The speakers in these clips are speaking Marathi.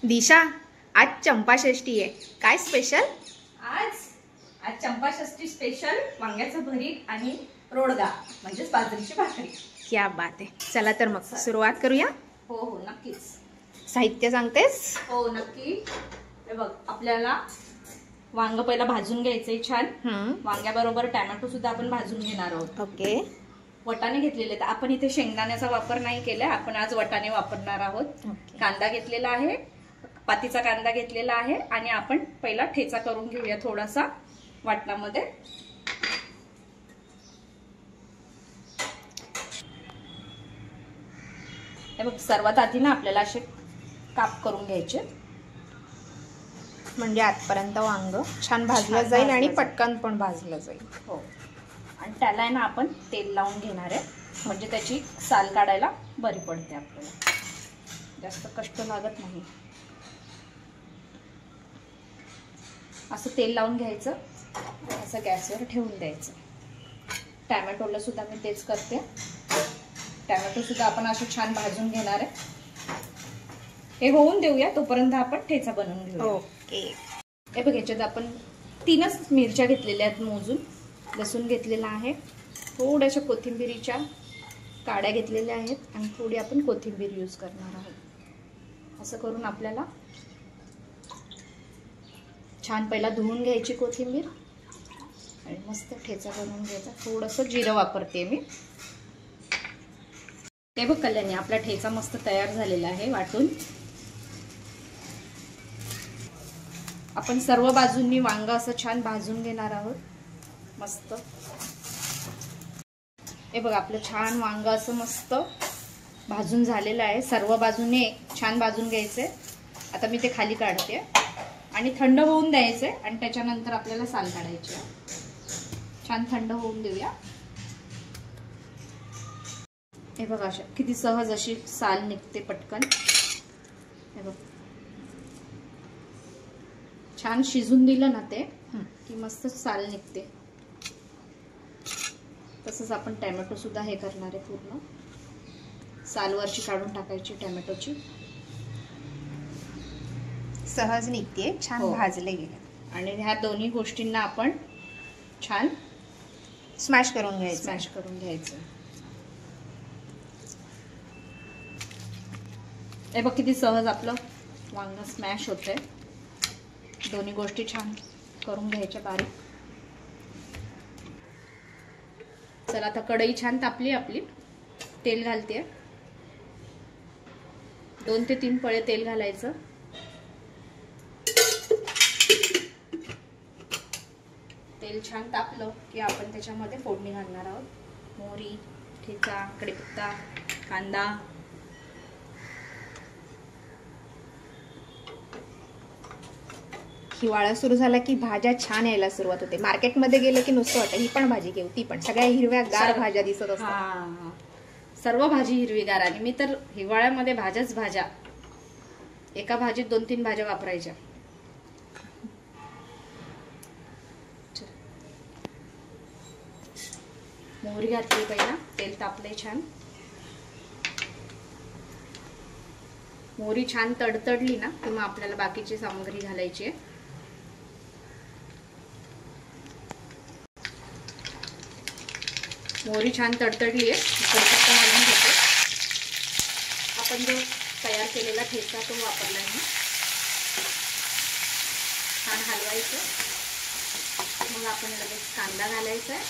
दिशा, आज चंपाषष्ठी आहे, काय स्पेशल? आज चंपाषष्ठी स्पेशल वांग्याचं भरीत आणि रोडगा म्हणजे बाजरीची भाकरी. क्या बात आहे. चला तर मग सुरुवात करूया. हो हो नक्कीच. साहित्य सांगतेस? हो नक्की. हे बघ, आपल्याला वांग पहिला भाजून घ्यायचंय छान. वांग्याबरोबर टोमॅटो सुद्धा आपण भाजून घेणार आहोत. ओके. वटाणे घेतलेले आहेत. आपण इथे शेंगदाण्याचा वापर नाही केलाय, आपण आज वटाणे वापरणार आहोत. कांदा घेतलेला आहे, पातीचा कांदा घेतलेला आहे आणि आपण पहिला ठेचा करून घेऊया थोडासा वाटणामध्ये. हे बघ, सर्वात आधी ना आपल्याला असे काप करून घ्यायचे, म्हणजे आजपर्यंत वांग छान भाजलं जाईल आणि पटकन पण भाजलं जाईल. हो. आणि त्याला आहे ना आपण तेल लावून घेणार आहे, म्हणजे त्याची साल काढायला बरी पडते आपल्याला, जास्त कष्ट लागत नाही. असं तेल लावून घ्यायचं, असं गॅसवर ठेवून द्यायचं. टोमॅटोला सुद्धा मी तेच करते. टोमॅटो सुद्धा आपण असं छान भाजून घेणार आहे. हे होऊन देऊया, तोपर्यंत आपण ठेचा बनवून घेऊया. ओके. हे बघ, याच्यात आपण 3च मिरच्या घेतलेल्या आहेत मोजून. लसूण घेतलेला आहे, थोड्याशा कोथिंबिरीच्या काड्या घेतलेल्या आहेत आणि थोडी आपण कोथिंबीर यूज करणार आहोत. असं करून आपल्याला छान पहिला धुवून घ्यायची कोथिंबीर आणि मस्त ठेचा बनवून घ्यायचा. थोडंसं जिरं वापरते मी. ते बघ कल्याणी, आपला ठेचा मस्त तयार झालेला आहे वाटून. आपण सर्व बाजूंनी वांग असं छान भाजून घेणार आहोत मस्त. हे बघ, आपलं छान वांग असं मस्त भाजून झालेलं आहे. सर्व बाजूने छान भाजून घ्यायचंय. आता मी ते खाली काढते आणि थंड होऊन द्यायचंय आणि त्याच्यानंतर आपल्याला साल काढायची. छान थंड होऊन देऊया. हे बघा, अशा किती सहज अशी साल निघते पटकन. हे बघ, छान शिजून दिलं ना ते की मस्त साल निघते. तसंच आपण टोमॅटो सुद्धा हे करणार आहे, पूर्ण सालवरची काढून टाकायची टोमॅटोची. सहज निघते, छान भाजले गेले. आणि ह्या दोन्ही गोष्टींना आपण छान स्मॅश करून घ्यायचं. हे बघ, किती सहज आपलं वांग स्मॅश होतंय. दोन्ही गोष्टी छान करून घ्यायच्या बारीक. चला, आता कढई छान तापली आपली. तेल घालते, 2 ते 3 पळे तेल घालायचं. तेल छान तापलं की आपण त्याच्यामध्ये फोडणी घालणार आहोत. मोहरी, ठेचा, कढीपत्ता, कांदा. हिवाळा सुरू झाला की भाज्या छान यायला सुरुवात होते. मार्केटमध्ये गेले की नुसतं वाटतं ही पण भाजी घेऊ, ती पण. सगळ्या हिरव्या गार भाज्या दिसत असतात. सर्व भाजी हिरवीगार. आणि मी तर हिवाळ्यामध्ये भाज्या, एका भाजीत 2-3 भाज्या वापरायच्या. मोहरी घातली पहिला, तेल तापले छान. मोहरी छान तडतडली ना की मग आपल्याला बाकीची सामग्री घालायची आहे. मोहरी छान तडतडली आहे, कढीपत्ता घालून घेते. आपण जो तयार केलेला ठेचा तो वापरला आहे. छान हलवायचं. मग आपण लगेच कांदा घालायचा आहे.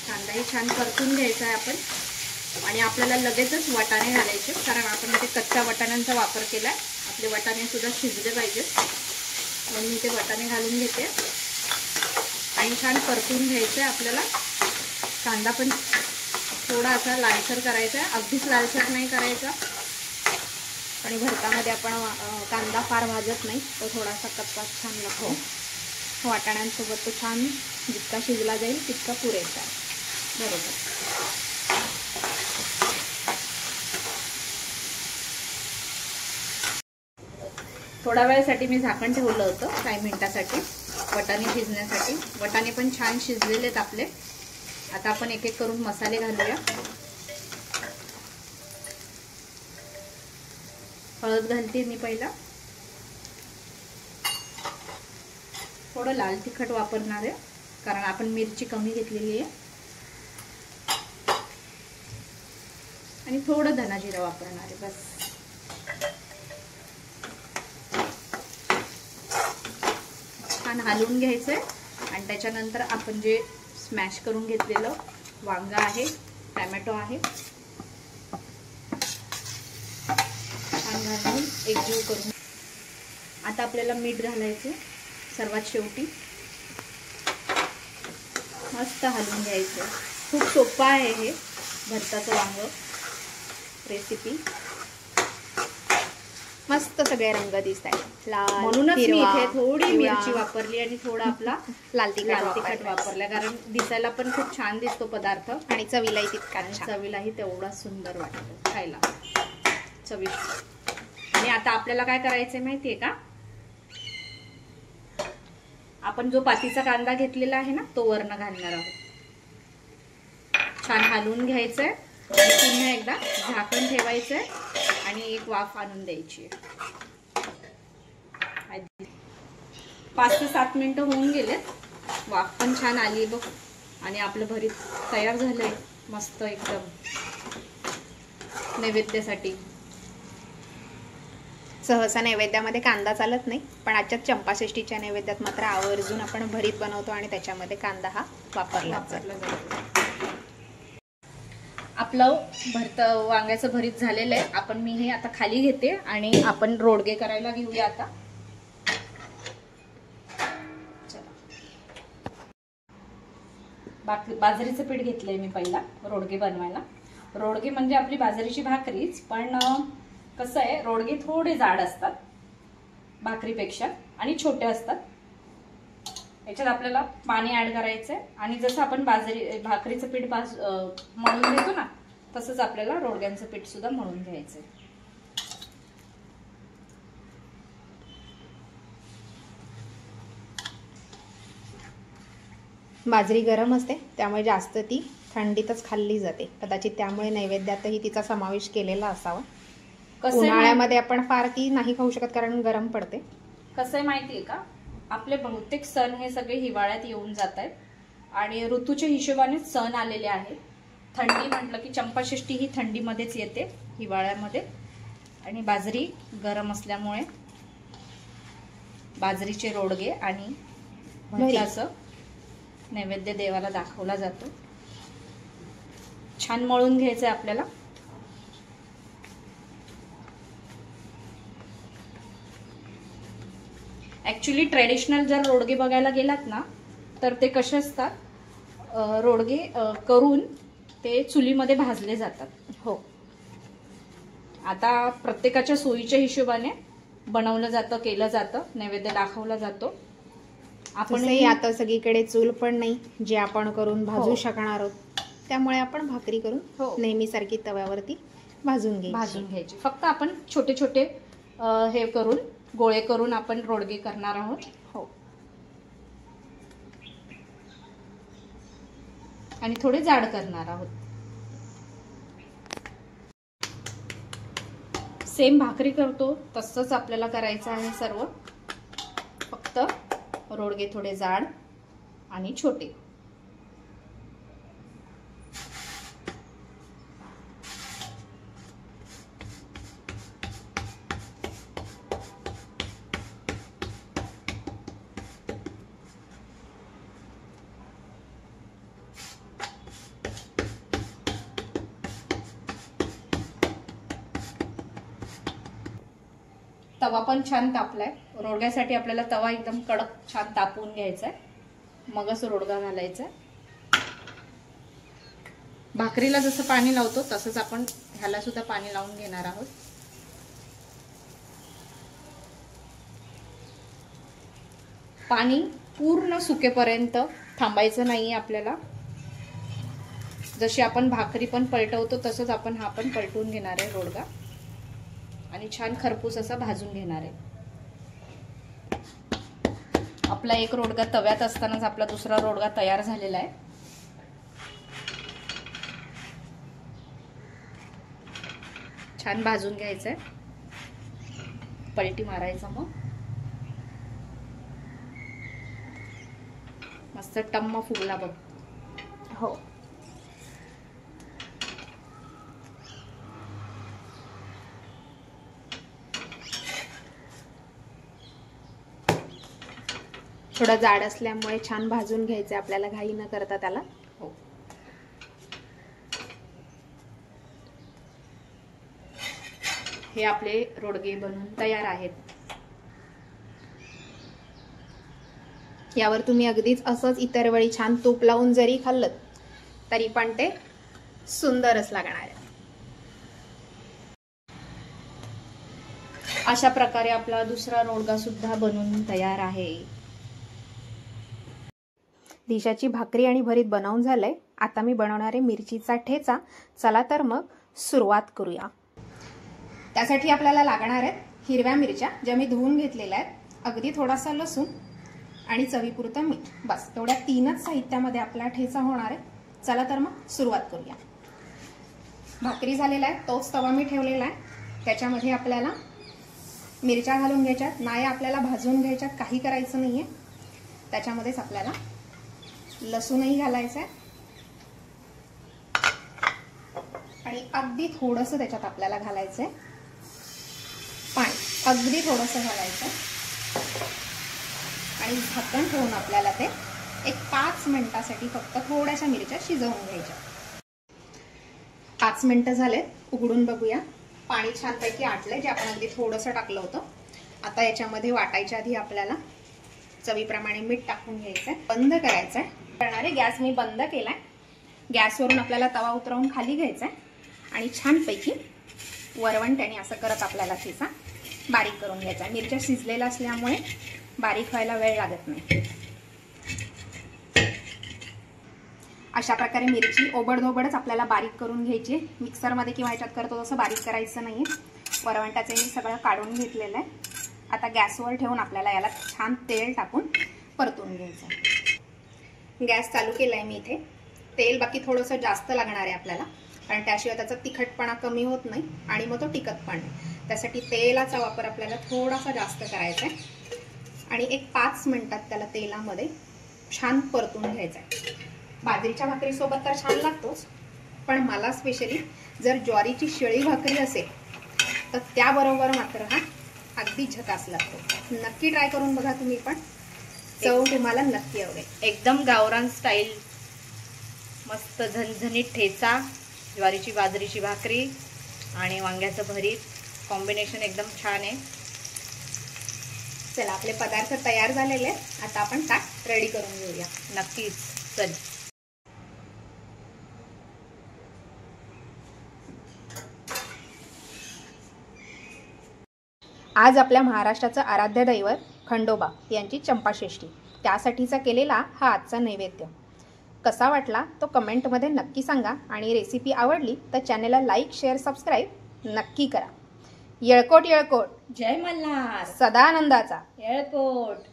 कांदाही छान परतून घ्यायचा आहे आपण. आणि आपल्याला लगेचच वाटाणे घालायचे, कारण आपण इथे कच्च्या वाटाण्यांचा वापर केलाय. आपले वाटाणे सुद्धा शिजले पाहिजेत, म्हणून मी ते वाटाणे घालून घेते आणि छान परतून घ्यायचं आहे आपल्याला. कांदा पण थोडा असा लालसर करायचा आहे, अगदीच लालसर नाही करायचा. आणि भरतामध्ये आपण कांदा फार भाजत नाही, तो थोडासा कच्चा छान लागतो. वाटाण्यांसोबत तो छान जितका शिजला जाईल तितका पुरेसा आहे. बरोबर. थोड्या वेळासाठी मी झाकण ठेवलं होतं, काही मिनिटासाठी, वटाणे शिजण्यासाठी. वटाणे पण छान शिजलेले आहेत आपले. आता आपण एक एक करून मसाले घालूया. हळद घालते मी पहिला. थोडं लाल तिखट वापरणार आहे कारण आपण मिरची कमी घेतलेली आहे. आणि थोडं धना जिरा वापरणार आहे बस. छान हलवून घ्यायचंय आणि त्याच्यानंतर आपण जे स्मॅश करून घेतलेलं वांग आहे, टोमॅटो आहे, छान घालून एकजीव करून. आता आपल्याला मीठ घालायचं सर्वात शेवटी. मस्त हलवून घ्यायचं. खूप सोपं आहे हे भरताचं वांग रेसिपी. मस्त सगळे रंग दिसत आहेत लाल, म्हणूनच मी हिरवा, इथे थोडी पिवळा, मिरची वापरली आणि थोडा आपला लाल तिखट वापरला कारण दिसायला पण खूप छान दिसतो पदार्थ आणि चवीलाही तितका छान. चवीलाही तेवढा सुंदर वाटतो खायला, चविष्ट. आणि आता आपल्याला काय करायचंय माहितीये का, आपण जो पातीचा कांदा घेतलेला आहे ना तो वरनं घालणार आहोत. छान हलवून घ्यायचंय आणि पुन्हा एकदा झाकण ठेवायचंय आणि एक वाफ आणून द्यायची. 5 ते 7 मिनिटं होऊन गेलेत. वाफ पण छान आली बघ आणि आपलं भरीत तयार झालंय मस्त एकदम नैवेद्यासाठी. सहसा नैवेद्यामध्ये कांदा चालत नाही, पण आजच्या चंपाषष्ठीच्या नैवेद्यात मात्र आवर्जून आपण भरीत बनवतो आणि त्याच्यामध्ये कांदा हा वापरला जातो. आपलं वांग्याचं भरीत झालेलं आहे. आपण मी हे आता खाली घेते आणि आपण रोडगे करायला घेऊया आता. बाजरीचं पीठ घेतलंय मी पहिला रोडगे बनवायला. रोडगे म्हणजे आपली बाजरीची भाकरीच, पण कसं आहे रोडगे थोडे जाड असतात भाकरीपेक्षा आणि छोटे असतात. याच्यात आपल्याला पाणी ऍड करायचंय आणि जसं आपण भाकरीचं पीठ मळून घेतो ना तसंच आपल्याला रोडग्यांचं पीठ सुद्धा मळून घ्यायचंय. बाजरी गरम असते त्यामुळे जास्त ती थंडीतच खाल्ली जाते. कदाचित त्यामुळे नैवेद्यातही तिचा समावेश केलेला असावा. उन्हाळ्यामध्ये आपण फार ती नाही खाऊ शकत कारण गरम पडते. कसं आहे माहितीये का, आपले बहुतेक सण हे सगळे हिवाळ्यात येऊन जात आहेत आणि ऋतूच्या हिशोबाने सण आलेले आहेत. थंडी म्हटलं की चंपाषष्ठी ही थंडीमध्येच येते हिवाळ्यामध्ये आणि बाजरी गरम असल्यामुळे बाजरीचे रोडगे आणि भरताचं नैवेद्य देवाला दाखवला जातो. छान मळून घ्यायचंय आपल्याला. ऍक्च्युली ट्रेडिशनल जर रोडगे बघायला गेलात ना तर ते कसे असतात, रोडगे करून ते चुलीमध्ये भाजले जातात. हो, आता प्रत्येकाच्या सोयीच्या हिशोबाने बनवलं जातं, केलं जातं, नैवेद्य दाखवला जातो. आपणही आता सगळीकडे चूल पण नाही जे आपण करून भाजू शकणार आहोत, त्यामुळे आपण भाकरी करून नेहमीसारखी तव्यावरती भाजून घ्यायची. फक्त आपण छोटे छोटे हे करून गोळे करून आपण रोडगे करणार आहोत. हो, आणि थोडे जाड करणार आहोत. सेम भाकरी करतो तसंच आपल्याला करायचं आहे सर्व, फक्त रोडगे थोडे जाड आणि छोटे. तवा पण छान तापलाय. रोडग्यासाठी आपल्याला तवा एकदम कडक छान तापवून घ्यायचा आहे, मगच रोडगा घालायचा आहे. भाकरीला जसं पाणी लावतो तसंच आपण ह्याला सुद्धा पाणी लावून घेणार आहोत. पाणी पूर्ण सुकेपर्यंत थांबायचं नाही आपल्याला. जशी आपण भाकरी पण पलटवतो तसंच आपण हा पण पलटून घेणार आहे रोडगा आणि छान खरपूस असा भाजून घेणार आहे. आपला एक रोडगा तव्यात असतानाच आपला दुसरा रोडगा तयार झालेला आहे. छान भाजून घ्यायचा आहे. पलटी मारायचा मग मस्त टम्म फुगला बघ. हो, थोडा जाड असल्यामुळे छान भाजून घ्यायचं आपल्याला, घाई न करता त्याला. हो, हे आपले रोडगे बनून तयार आहेत. यावर तुम्ही अगदीच असंच इतर वेळी छान तूप लावून जरी खाल्लं तरी पण ते सुंदरच लागणार आहे. अशा प्रकारे आपला दुसरा रोडगा सुद्धा बनून तयार आहे. दिशाची भाकरी आणि भरीत बनवून झालंय. आता मी बनवणार आहे मिरचीचा ठेचा. चला तर मग सुरुवात करूया. त्यासाठी आपल्याला लागणार आहेत हिरव्या मिरच्या, ज्या मी धुवून घेतलेल्या आहेत, अगदी थोडासा लसूण आणि चवीपुरतं मीठ. बस एवढ्या 3च साहित्यामध्ये आपला ठेचा होणार आहे. चला तर मग सुरुवात करूया. भाकरी झालेला आहे, तोच तवा मी ठेवलेला आहे. त्याच्यामध्ये आपल्याला मिरच्या घालून घ्यायच्यात. नाही आपल्याला भाजून घ्यायच्यात, काही करायचं नाहीये. त्याच्यामध्येच आपल्याला लसूणही घालायचं आहे आणि अगदी थोडंसं त्याच्यात आपल्याला घालायचं आहे पाणी. अगदी थोडंसं घालायचं आणि झाकण ठेवून आपल्याला ते एक 5 मिनिटासाठी फक्त थोड्याशा मिरच्या शिजवून घ्यायच्या. 5 मिनिटं झालेत, उघडून बघूया. पाणी छानपैकी आटलंय, जे आपण अगदी थोडंसं टाकलं होतं. आता याच्यामध्ये वाटायच्या आधी आपल्याला चवीप्रमाणे मीठ टाकून घ्यायचंय. बंद करायचंय. करणारे गॅस मी बंद केलाय. गॅसवरून आपल्याला तवा उतरवून खाली घ्यायचा आणि छानपैकी वरवंट्याने असं करत आपल्याला ठेचा बारीक करून घ्यायचा. मिरच्या शिजलेल्या असल्यामुळे बारीक व्हायला वेळ लागत नाही. अशा प्रकारे मिरची ओबडधोबडच आपल्याला बारीक करून घ्यायची. मिक्सरमध्ये किंवा ह्याच्यात करतो तसं बारीक करायचं नाही. वरवंट्याचे मी सगळं काढून घेतलेलं आहे. आता गॅसवर ठेवून आपल्याला याला छान तेल टाकून परतून घ्यायचं. गॅस चालू केलाय मी इथे. तेल बाकी थोडंसं जास्त लागणार आहे आपल्याला, कारण त्याशिवाय त्याचा तिखटपणा कमी होत नाही आणि मग तो टिकत पण नाही. त्यासाठी तेलाचा वापर आपल्याला थोडासा जास्त करायचा आहे आणि एक 5 मिनिटात त्याला तेलामध्ये छान परतून घ्यायचं आहे. बाजरीच्या भाकरीसोबत तर छान लागतोच, पण मला स्पेशली जर ज्वारीची शिळी भाकरी असेल तर त्याबरोबर मात्र हा अगदी झकास लागतो. नक्की ट्राय करून बघा तुम्ही पण, चव तुम्हाला नक्की आवडेल. एकदम गावरान स्टाईल, मस्त झणझणीत ठेचा, ज्वारीची बाजरीची भाकरी आणि वांग्याचं भरीत, कॉम्बिनेशन एकदम छान आहे. चला, आपले पदार्थ तयार झालेले आहेत. आता आपण ताट रेडी करून घेऊया. नक्कीच. चल. आज आपल्या महाराष्ट्राचं आराध्य दैवत खंडोबा यांची चंपाषष्ठी, त्यासाठीचा केलेला हा आजचा नैवेद्य. कसा वाटला तो कमेंटमध्ये नक्की सांगा आणि रेसिपी आवडली तर चॅनलला लाईक, शेअर, सबस्क्राईब नक्की करा. येळकोट येळकोट, जय मल्हार, सदा आनंदाचा. येळकोट.